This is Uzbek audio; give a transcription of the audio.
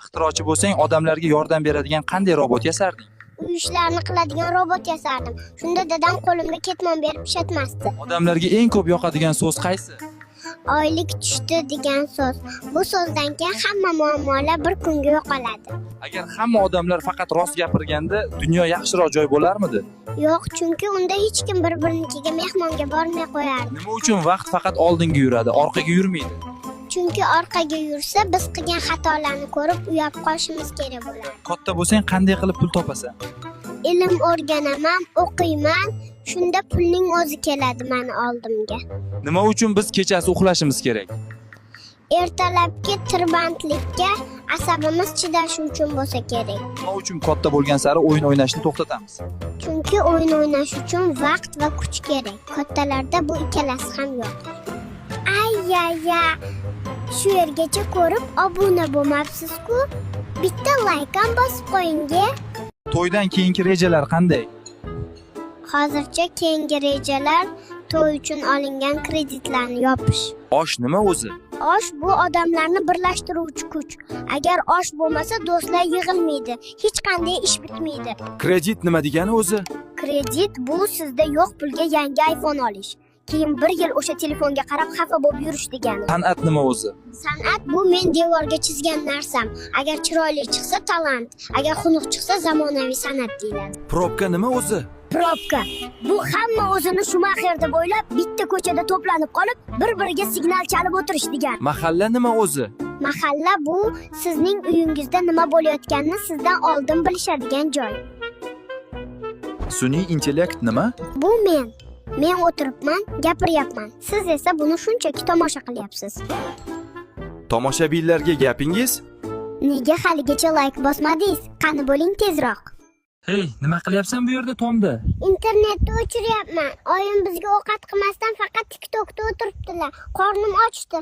ixtirochi bo'lsang, odamlarga yordam beradigan qanday robot yasarding? Uy ishlarini qiladigan robot yasardim. Shunda dadam qo'limga ketmon berib ishlatmasdi. Odamlarga eng ko'p yoqadigan so'z qaysi? Oylik tushdi degan so'z. Bu so'zdan keyin hamma muammolar bir kunga yo'qoladi. Agar hamma odamlar faqat rost gapirganda, dunyo yaxshiroq joy bo'larmidi? Yo'q, chunki unda hech kim bir-birinikiga mehmonga bormay qo'yardi. Nima uchun vaqt faqat oldinga yuradi, orqaga yurmaydi? Chunki orqaga yursa, biz qilgan xatolarni ko'rib uyab qolishimiz kerak bo'ladi. Katta bo'lsang, qanday qilib pul topasan? Ilm o'rganaman, o'qiyman, shunda pulning o'zi keladi meni oldimga. Nima uchun biz kechasi uxlashimiz kerak? Ertalabki tirbandlikka asabimiz chidashi uchun bo'lsa kerak. Nima uchun katta bo'lgan sari o'yin o'ynashni to'xtatamiz? Chunki o'yin o'ynash uchun vaqt va kuch kerak. Kattalarda bu ikkalasi ham yo'q. Ayya, shu yergacha ko'rib obuna bo'lmabsiz-ku? Bitta like ham bosib qo'ying-a. To'ydan keyingi rejalar qanday? Hozircha keyingi rejalar to'y uchun olingan kreditlarni yopish. Osh nima o'zi? Osh bu odamlarni birlashtiruvchi kuch. Agar osh bo'lmasa, do'stlar yig'ilmaydi, hech qanday ish bitmaydi. Kredit nima degani o'zi? Kredit bu sizda yo'q pulga yangi iPhone olish. Keyin bir yil o'sha telefonga qarab xafa bo'lib yurish degani. San'at nima o'zi? San'at bu men devorga chizgan narsam. Agar chiroyli chiqsa talant, agar xunuk chiqsa zamonaviy san'at deyiladi. Probka nima o'zi? Probka bu hamma o'zini Shumaxer deb o'ylab, bitta ko'chada to'planib qolib, bir-biriga signal chalib o'tirish degani. Mahalla nima o'zi? Mahalla bu sizning uyingizda nima bo'layotganini sizdan oldin bilishadigan joy. Sun'iy intellekt nima? Bu men. Men o'tiribman, gapiryapman. Siz esa buni shunchaki tomosha qilyapsiz. Tomoshabinlarga gapingiz? Nega haligacha like bosmadingiz? Qani bo'ling tezroq. Hey, nima qilyapsan bu yerda Tomda? Internetni o'chiryapman. Oyim bizga ovqat qilmasdan faqat TikTokda o'tiribdilar. Qornim ochdi.